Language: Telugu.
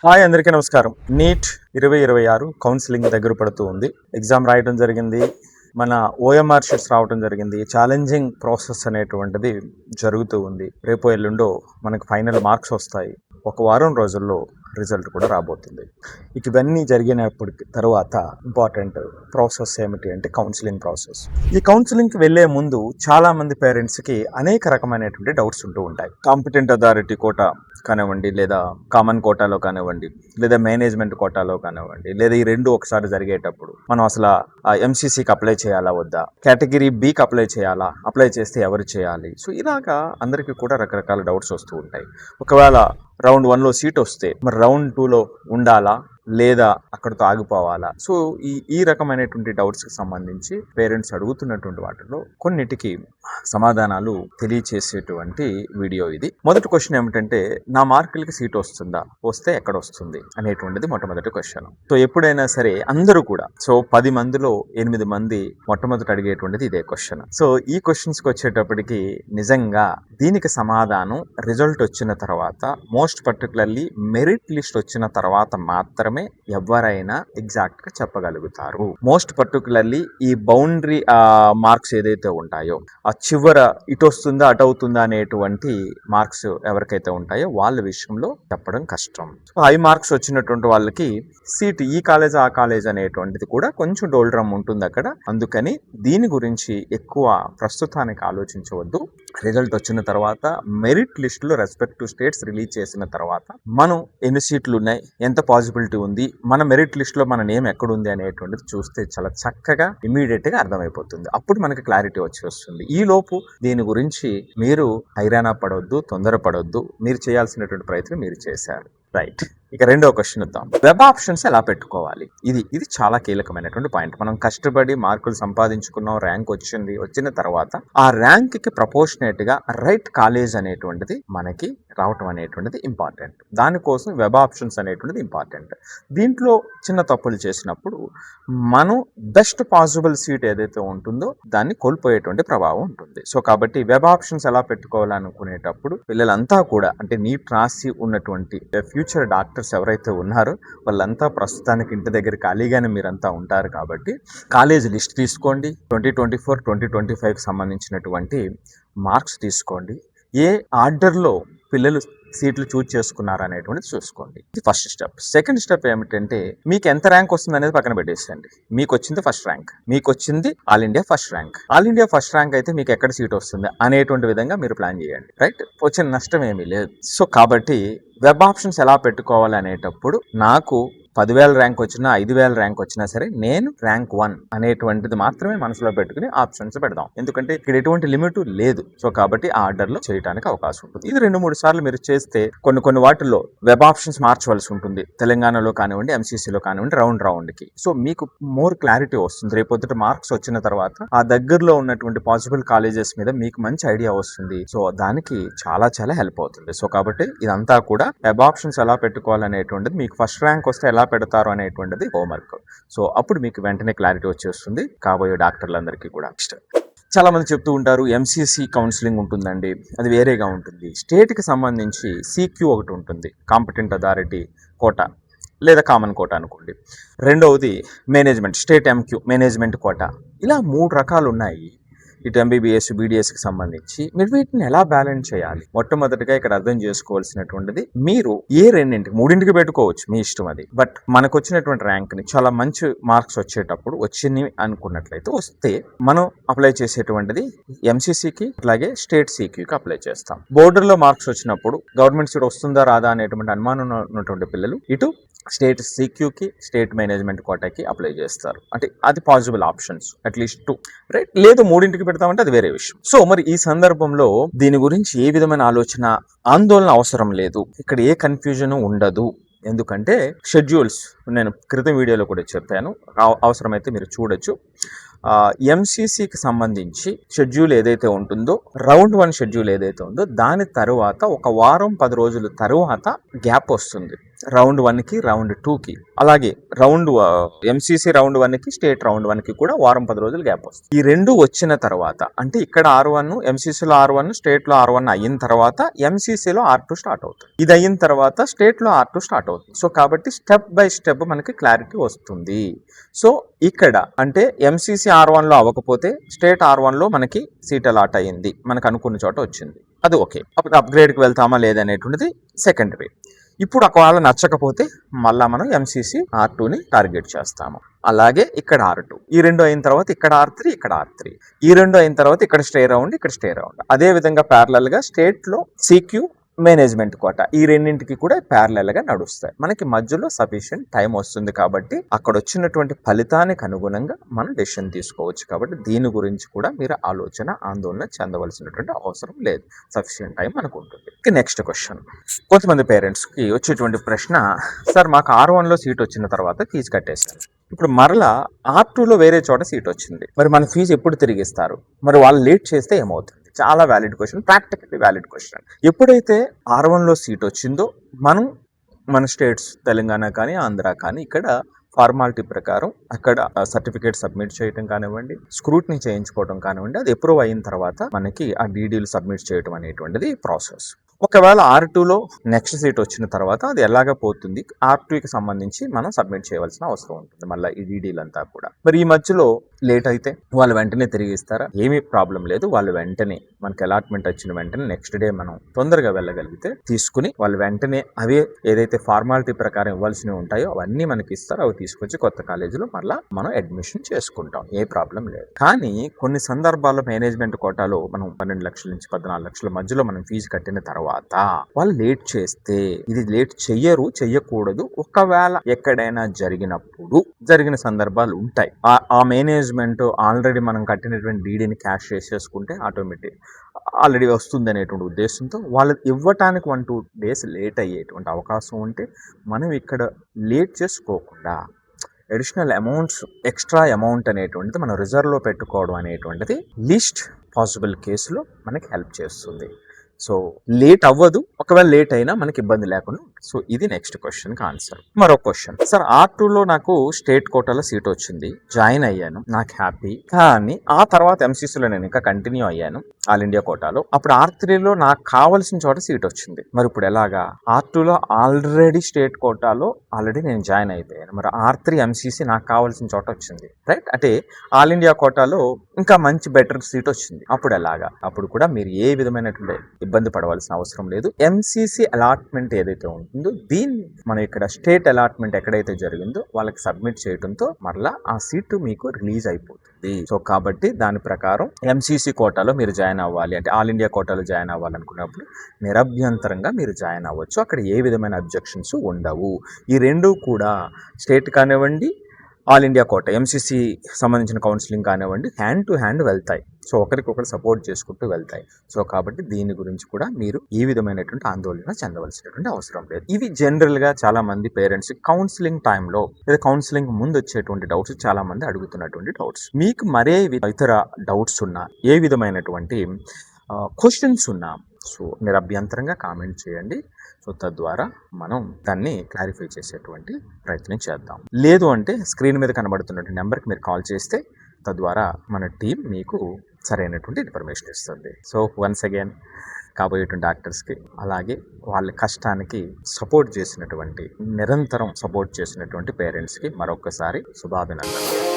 హాయ్ అందరికీ నమస్కారం. నీట్ 2026 కౌన్సిలింగ్ దగ్గర పడుతూ ఉంది. ఎగ్జామ్ రాయడం జరిగింది. మన ఓఎంఆర్ షీట్స్ రావడం జరిగింది. ఛాలెంజింగ్ ప్రాసెస్ అనేటువంటిది జరుగుతూ ఉంది. రేపు ఎల్లుండో మనకు ఫైనల్ మార్క్స్ వస్తాయి. ఒక వారం రోజుల్లో రిజల్ట్ కూడా రాబోతుంది. ఇవన్నీ జరిగినప్పటికి తర్వాత ఇంపార్టెంట్ ప్రాసెస్ ఏమిటి అంటే కౌన్సిలింగ్ ప్రాసెస్. ఈ కౌన్సిలింగ్కి వెళ్లే ముందు చాలా మంది పేరెంట్స్కి అనేక రకమైనటువంటి డౌట్స్ ఉంటూ ఉంటాయి. కాంపిటెంట్ అథారిటీ కోటా కానివ్వండి, లేదా కామన్ కోటాలో కానివ్వండి, లేదా మేనేజ్మెంట్ కోటాలో కానివ్వండి, లేదా ఈ రెండు ఒకసారి జరిగేటప్పుడు మనం అసలు ఎంసీసీకి అప్లై చేయాలా వద్దా, కేటగిరీ బికి అప్లై చేయాలా, అప్లై చేస్తే ఎవరు చేయాలి. సో ఇలాగా అందరికీ కూడా రకరకాల డౌట్స్ వస్తూ ఉంటాయి. ఒకవేళ రౌండ్ 1లో సీట్ వస్తే మరి రౌండ్ 2లో ఉండాలా లేదా అక్కడితో ఆగిపోవాలా. సో ఈ రకమైనటువంటి డౌట్స్కి సంబంధించి పేరెంట్స్ అడుగుతున్నటువంటి వాటిలో కొన్నిటికి సమాధానాలు తెలియచేసేటువంటి వీడియో ఇది. మొదటి క్వశ్చన్ ఏమిటంటే, నా మార్కులకి సీట్ వస్తుందా, వస్తే ఎక్కడ వస్తుంది అనేటువంటిది మొట్టమొదటి క్వశ్చన్. సో ఎప్పుడైనా సరే అందరూ కూడా 10 మందిలో 8 మంది మొట్టమొదటి అడిగేటువంటిది ఇదే క్వశ్చన్. సో ఈ క్వశ్చన్స్కి వచ్చేటప్పటికి నిజంగా దీనికి సమాధానం రిజల్ట్ వచ్చిన తర్వాత, మోస్ట్ పర్టికులర్లీ మెరిట్ లిస్ట్ వచ్చిన తర్వాత మాత్రమే ఎవరైనా ఎగ్జాక్ట్ గా చెప్పగలుగుతారు. మోస్ట్ పర్టికులర్లీ ఈ బౌండరీ మార్క్స్ ఏదైతే ఉంటాయో, ఆ చివర ఇటు వస్తుందా అటు అవుతుందా అనేటువంటి మార్క్స్ ఎవరికైతే ఉంటాయో వాళ్ళ విషయంలో చెప్పడం కష్టం. హై మార్క్స్ వచ్చినటువంటి వాళ్ళకి సీట్ ఈ కాలేజ్ ఆ కాలేజ్ అనేటువంటిది కూడా కొంచెం డోల్డ్రమ్ ఉంటుంది అక్కడ. అందుకని దీని గురించి ఎక్కువ ప్రస్తుతానికి ఆలోచించవద్దు. రిజల్ట్ వచ్చిన తర్వాత మెరిట్ లిస్ట్ లో రెస్పెక్టివ్ స్టేట్స్ రిలీజ్ చేసిన తర్వాత మనం ఎన్ని సీట్లు ఉన్నాయి, ఎంత పాసిబిలిటీ ఉంది, మన మెరిట్ లిస్ట్ లో మన నేమ్ ఎక్కడుంది అనేటువంటిది చూస్తే చాలా చక్కగా ఇమీడియట్ గా అర్థమైపోతుంది. అప్పుడు మనకి క్లారిటీ వచ్చి వస్తుంది. ఈ లోపు దీని గురించి మీరు హైరాణ పడవద్దు, తొందరపడవద్దు. మీరు చేయాల్సినటువంటి ప్రయత్నం మీరు చేశారు. రైట్. ఇక రెండో క్వశ్చన్ ఇద్దాం. వెబ్ ఆప్షన్స్ ఎలా పెట్టుకోవాలి? ఇది చాలా కీలకమైనటువంటి పాయింట్. మనం కష్టపడి మార్కులు సంపాదించుకున్నాం, ర్యాంక్ వచ్చిన తర్వాత ఆ ర్యాంక్ కి ప్రపోర్షనేట్ గా రైట్ కాలేజ్ అనేటువంటిది మనకి రావటం అనేటువంటిది ఇంపార్టెంట్. దానికోసం వెబ్ ఆప్షన్స్ అనేటువంటిది ఇంపార్టెంట్. దీంట్లో చిన్న తప్పులు చేసినప్పుడు మనం బెస్ట్ పాసిబుల్ సీట్ ఏదైతే ఉంటుందో దాన్ని కోల్పోయేటువంటి ప్రభావం ఉంటుంది. సో కాబట్టి వెబ్ ఆప్షన్స్ ఎలా పెట్టుకోవాలనుకునేటప్పుడు పిల్లలంతా కూడా, అంటే నీట్ రాసి ఉన్నటువంటి ఫ్యూచర్ డాక్టర్స్ ఎవరైతే ఉన్నారో వాళ్ళంతా ప్రస్తుతానికి ఇంటి దగ్గర ఖాళీగానే మీరంతా ఉంటారు కాబట్టి కాలేజ్ లిస్ట్ తీసుకోండి. 2024, 2025కి సంబంధించినటువంటి మార్క్స్ తీసుకోండి. ఏ ఆర్డర్లో పిల్లలు సీట్లు చూజ్ చేసుకున్నారు అనేటువంటిది చూసుకోండి. ఇది ఫస్ట్ స్టెప్. సెకండ్ స్టెప్ ఏమిటంటే, మీకు ఎంత ర్యాంక్ వస్తుంది అనేది పక్కన పెట్టేసేయండి. మీకు వచ్చింది ఫస్ట్ ర్యాంక్, మీకు వచ్చింది all India first rank. All India first rank అయితే మీకు ఎక్కడ సీట్ వస్తుంది అనేటువంటి విధంగా మీరు ప్లాన్ చేయండి. రైట్. వచ్చిన నష్టం ఏమీ లేదు. సో కాబట్టి వెబ్ ఆప్షన్స్ ఎలా పెట్టుకోవాలి అనేటప్పుడు, నాకు 10,000 ర్యాంక్ వచ్చినా 5,000 ర్యాంక్ వచ్చినా సరే నేను ర్యాంక్ 1 అనేటువంటిది మాత్రమే మనసులో పెట్టుకుని ఆప్షన్స్ పెడదాం. ఎందుకంటే ఇక్కడ ఎటువంటి లిమిట్ లేదు. సో కాబట్టి ఆ ఆర్డర్ లో చేయడానికి అవకాశం ఉంటుంది. ఇది 2-3 సార్లు మీరు చేస్తే కొన్ని వాటిల్లో వెబ్ ఆప్షన్స్ మార్చవలసి ఉంటుంది. తెలంగాణలో కానివ్వండి, ఎంసీసీలో కానివ్వండి, రౌండ్ కి. సో మీకు మోర్ క్లారిటీ వస్తుంది. రేపొద్దుట మార్క్స్ వచ్చిన తర్వాత ఆ దగ్గరలో ఉన్నటువంటి పాసిబుల్ కాలేజెస్ మీద మీకు మంచి ఐడియా వస్తుంది. సో దానికి చాలా హెల్ప్ అవుతుంది. సో కాబట్టి ఇదంతా కూడా వెబ్ ఆప్షన్స్ ఎలా పెట్టుకోవాలనేటువంటిది, మీకు ఫస్ట్ ర్యాంక్ వస్తే ఎలా పెడతారు అనేటువంటిది హోంవర్క్. సో అప్పుడు మీకు వెంటనే క్లారిటీ వచ్చేస్తుంది కాబోయే డాక్టర్లందరికీ కూడా. చాలా మంది చెప్తూ ఉంటారు ఎంసీసీ కౌన్సిలింగ్ ఉంటుందండి, అది వేరేగా ఉంటుంది. స్టేట్కి సంబంధించి CQ ఒకటి ఉంటుంది, కాంపిటెంట్ అథారిటీ కోటా లేదా కామన్ కోటా అనుకోండి. రెండవది management, state MQ management quota. ఇలా 3 రకాలు ఉన్నాయి. ఇటు MBBS, BDSకి సంబంధించి మీరు వీటిని ఎలా బ్యాలెన్స్ చేయాలి? మొట్టమొదటిగా ఇక్కడ అర్థం చేసుకోవాల్సినటువంటిది, మీరు ఏ 2-3 పెట్టుకోవచ్చు, మీ ఇష్టం అది. బట్ మనకు వచ్చినటువంటి ర్యాంక్ని చాలా మంచి మార్క్స్ వచ్చేటప్పుడు వచ్చింది అనుకున్నట్లయితే వస్తే మనం అప్లై చేసేటువంటిది ఎంసీసీకి అలాగే స్టేట్ CQకి అప్లై చేస్తాం. బోర్డర్లో మార్క్స్ వచ్చినప్పుడు గవర్నమెంట్ సీట్ వస్తుందా రాదా అనేటువంటి అనుమానం ఉన్నటువంటి పిల్లలు ఇటు స్టేట్ CQకి, స్టేట్ మేనేజ్మెంట్ కోటాకి అప్లై చేస్తారు. అంటే అది పాసిబుల్ ఆప్షన్స్, అట్లీస్ట్ 2. రైట్. లేదు 3 పెడతామంటే అది వేరే విషయం. సో మరి ఈ సందర్భంలో దీని గురించి ఏ విధమైన ఆందోళన అవసరం లేదు. ఇక్కడ ఏ కన్ఫ్యూజన్ ఉండదు. ఎందుకంటే షెడ్యూల్స్ నేను క్రితం వీడియోలో కూడా చెప్పాను, అవసరమైతే మీరు చూడొచ్చు. ఎంసీసీకి సంబంధించి షెడ్యూల్ ఏదైతే ఉంటుందో, రౌండ్ 1 షెడ్యూల్ ఏదైతే ఉందో దాని తరువాత ఒక వారం 10 రోజుల తరువాత గ్యాప్ వస్తుంది. రౌండ్ 1కి రౌండ్ 2కి, అలాగే రౌండ్ ఎంసీసీ రౌండ్ 1కి స్టేట్ రౌండ్ 1కి కూడా వారం 10 రోజులు గ్యాప్ వస్తుంది. ఈ రెండు వచ్చిన తర్వాత అంటే ఇక్కడ R1 ఎంసీసీలో R1 స్టేట్లో R1 అయిన తర్వాత ఎంసీసీలో R2 స్టార్ట్ అవుతుంది. ఇది అయిన తర్వాత స్టేట్లో R2 స్టార్ట్ అవుతుంది. సో కాబట్టి స్టెప్ బై స్టెప్ మనకి క్లారిటీ వస్తుంది. సో ఇక్కడ అంటే ఎంసీసీ R1లో అవ్వకపోతే స్టేట్ R1లో మనకి సీట్ అలాట్ అయ్యింది, మనకు అనుకున్న చోట వచ్చింది, అది ఓకే. అప్పుడు అప్గ్రేడ్కి వెళ్తామా లేదనేటువంటిది సెకండరీ. ఇప్పుడు ఒకవేళ నచ్చకపోతే మళ్ళా మనం ఎంసీసీ R2ని టార్గెట్ చేస్తాము. అలాగే ఇక్కడ R2, ఈ రెండు అయిన తర్వాత ఇక్కడ R3, ఇక్కడ R3, ఈ రెండు అయిన తర్వాత ఇక్కడ స్టే రౌండ్, ఇక్కడ స్టే రౌండ్. అదే విధంగా ప్యారలల్ గా స్టేట్ లో CQ మేనేజ్మెంట్ కోట, ఈ రెండింటికి కూడా ప్యారలల్ గా నడుస్తాయి. మనకి మధ్యలో సఫిషియెంట్ టైం వస్తుంది కాబట్టి అక్కడ వచ్చినటువంటి ఫలితానికి అనుగుణంగా మనం డెసిషన్ తీసుకోవచ్చు. కాబట్టి దీని గురించి కూడా మీరు ఆందోళన చెందవలసినటువంటి అవసరం లేదు, సఫిషియెంట్ టైం మనకు ఉంటుంది. నెక్స్ట్ క్వశ్చన్, కొంతమంది పేరెంట్స్ కి వచ్చేటువంటి ప్రశ్న, సార్ మాకు R1లో సీట్ వచ్చిన తర్వాత ఫీజు కట్టేశారు, ఇప్పుడు మరలా R2లో వేరే చోట సీట్ వచ్చింది, మరి మన ఫీజు ఎప్పుడు తిరిగిస్తారు, మరి వాళ్ళు లేట్ చేస్తే ఏమవుతుంది? చాలా valid question, practically valid question. ఎప్పుడైతే R1లో సీట్ వచ్చిందో మనం మన స్టేట్స్ తెలంగాణ కానీ ఆంధ్ర కానీ ఇక్కడ ఫార్మాలిటీ ప్రకారం అక్కడ సర్టిఫికేట్ సబ్మిట్ చేయడం కానివ్వండి, స్క్రూట్నీ చేయించుకోవడం కానివ్వండి, అది అప్రూవ్ అయిన తర్వాత మనకి ఆ డీడీలు సబ్మిట్ చేయడం అనేటువంటిది ప్రాసెస్. ఒకవేళ R2లో నెక్స్ట్ సీట్ వచ్చిన తర్వాత అది ఎలాగ పోతుంది, R2కి సంబంధించి మనం సబ్మిట్ చేయవలసిన అవసరం ఉంటుంది మళ్ళీ ఈ డీడీలంతా కూడా. మరి ఈ మధ్యలో లేట్ అయితే వాళ్ళు వెంటనే తిరిగి ఇస్తారా? ఏమీ ప్రాబ్లం లేదు, వాళ్ళు వెంటనే మనకి అలాట్మెంట్ వచ్చిన వెంటనే నెక్స్ట్ డే మనం తొందరగా వెళ్ళగలిగితే తీసుకుని వాళ్ళు వెంటనే అవే ఏదైతే ఫార్మాలిటీ ప్రకారం ఇవ్వాల్సినవి ఉంటాయో అవన్నీ మనకి ఇస్తారు, అవి తీసుకొచ్చి కొత్త కాలేజీలో మళ్ళీ మనం అడ్మిషన్ చేసుకుంటాం, ఏ ప్రాబ్లం లేదు. కానీ కొన్ని సందర్భాల్లో మేనేజ్మెంట్ కోటాలో మనం 12 లక్షల నుంచి 14 లక్షల మధ్యలో మనం ఫీజు కట్టిన తర్వాత వాళ్ళు లేట్ చేస్తే, ఇది లేట్ చెయ్యకూడదు, ఒకవేళ ఎక్కడైనా జరిగిన సందర్భాలు ఉంటాయి. ఆ మేనేజ్మెంట్ ఆల్రెడీ మనం కట్టినటువంటి డీడీని క్యాష్ చేసేసుకుంటే ఆటోమేటిక్ ఆల్రెడీ వస్తుంది అనేటువంటి ఉద్దేశంతో వాళ్ళు ఇవ్వటానికి 1-2 డేస్ లేట్ అయ్యేటువంటి అవకాశం ఉంటే మనం ఇక్కడ లేట్ చేసుకోకుండా అడిషనల్ అమౌంట్స్, ఎక్స్ట్రా అమౌంట్ అనేటువంటిది మనం రిజర్వ్లో పెట్టుకోవడం అనేటువంటిది లీస్ట్ పాసిబుల్ కేసులో మనకి హెల్ప్ చేస్తుంది. సో లేట్ అవ్వదు, ఒకవేళ లేట్ అయినా మనకి ఇబ్బంది లేకుండా. సో ఇది నెక్స్ట్ క్వశ్చన్కి ఆన్సర్. మరో క్వశ్చన్, సార్ R2లో నాకు స్టేట్ కోటాలో సీట్ వచ్చింది, జాయిన్ అయ్యాను, నాకు హ్యాపీ, కానీ ఆ తర్వాత ఎంసీసీలో నేను ఇంకా కంటిన్యూ అయ్యాను ఆల్ ఇండియా కోటాలో, అప్పుడు R3లో నాకు కావాల్సిన చోట సీట్ వచ్చింది, మరి ఇప్పుడు ఎలాగా? R2లో ఆల్రెడీ స్టేట్ కోటాలో ఆల్రెడీ నేను జాయిన్ అయిపోయాను, మరి R3 ఎంసీసీ నాకు కావాల్సిన చోట వచ్చింది, రైట్? అంటే ఆల్ ఇండియా కోటాలో ఇంకా మంచి బెటర్ సీట్ వచ్చింది, అప్పుడు ఎలాగా? అప్పుడు కూడా మీరు ఏ విధమైనటువంటి ఇబ్బంది పడవలసిన అవసరం లేదు. ఎంసీసీ అలాట్మెంట్ ఏదైతే ఉంటుందో దీన్ని మనం ఇక్కడ స్టేట్ అలాట్మెంట్ ఎక్కడైతే జరిగిందో వాళ్ళకి సబ్మిట్ చేయడంతో మరలా ఆ సీటు మీకు రిలీజ్ అయిపోతుంది. సో కాబట్టి దాని ప్రకారం ఎంసీసీ కోటాలో మీరు జాయిన్ అవ్వాలి అంటే ఆల్ ఇండియా కోటాలో జాయిన్ అవ్వాలనుకున్నప్పుడు నిరభ్యంతరంగా మీరు జాయిన్ అవ్వచ్చు, అక్కడ ఏ విధమైన అబ్జెక్షన్స్ ఉండవు. ఈ రెండు కూడా స్టేట్ కానివ్వండి, ఆల్ ఇండియా కోట ఎంసీసీ సంబంధించిన కౌన్సిలింగ్ కానివ్వండి, హ్యాండ్ టు హ్యాండ్ వెళ్తాయి. సో ఒకరికొకరు సపోర్ట్ చేసుకుంటూ వెళ్తాయి. సో కాబట్టి దీని గురించి కూడా మీరు ఏ విధమైనటువంటి ఆందోళన చెందవలసినటువంటి అవసరం లేదు. ఇవి జనరల్గా చాలా మంది పేరెంట్స్ కౌన్సిలింగ్ టైంలో లేదా కౌన్సిలింగ్ ముందు వచ్చేటువంటి డౌట్స్, చాలా మంది అడుగుతున్నటువంటి డౌట్స్. మీకు మరే ఇతర డౌట్స్ ఉన్నా, ఏ విధమైనటువంటి క్వశ్చన్స్ ఉన్నా, సో మీరు అభ్యంతరంగా కామెంట్ చేయండి. సో తద్వారా మనం దాన్ని క్లారిఫై చేసేటువంటి ప్రయత్నం చేద్దాం. లేదు అంటే స్క్రీన్ మీద కనబడుతున్నటువంటి నెంబర్కి మీరు కాల్ చేస్తే తద్వారా మన టీం మీకు సరైనటువంటి ఇన్ఫర్మేషన్ ఇస్తుంది. సో వన్స్ అగైన్ కాబోయేటువంటి డాక్టర్స్కి, అలాగే వాళ్ళ కష్టానికి సపోర్ట్ చేసినటువంటి, నిరంతరం సపోర్ట్ చేసినటువంటి పేరెంట్స్కి మరొకసారి శుభాభినందనలు.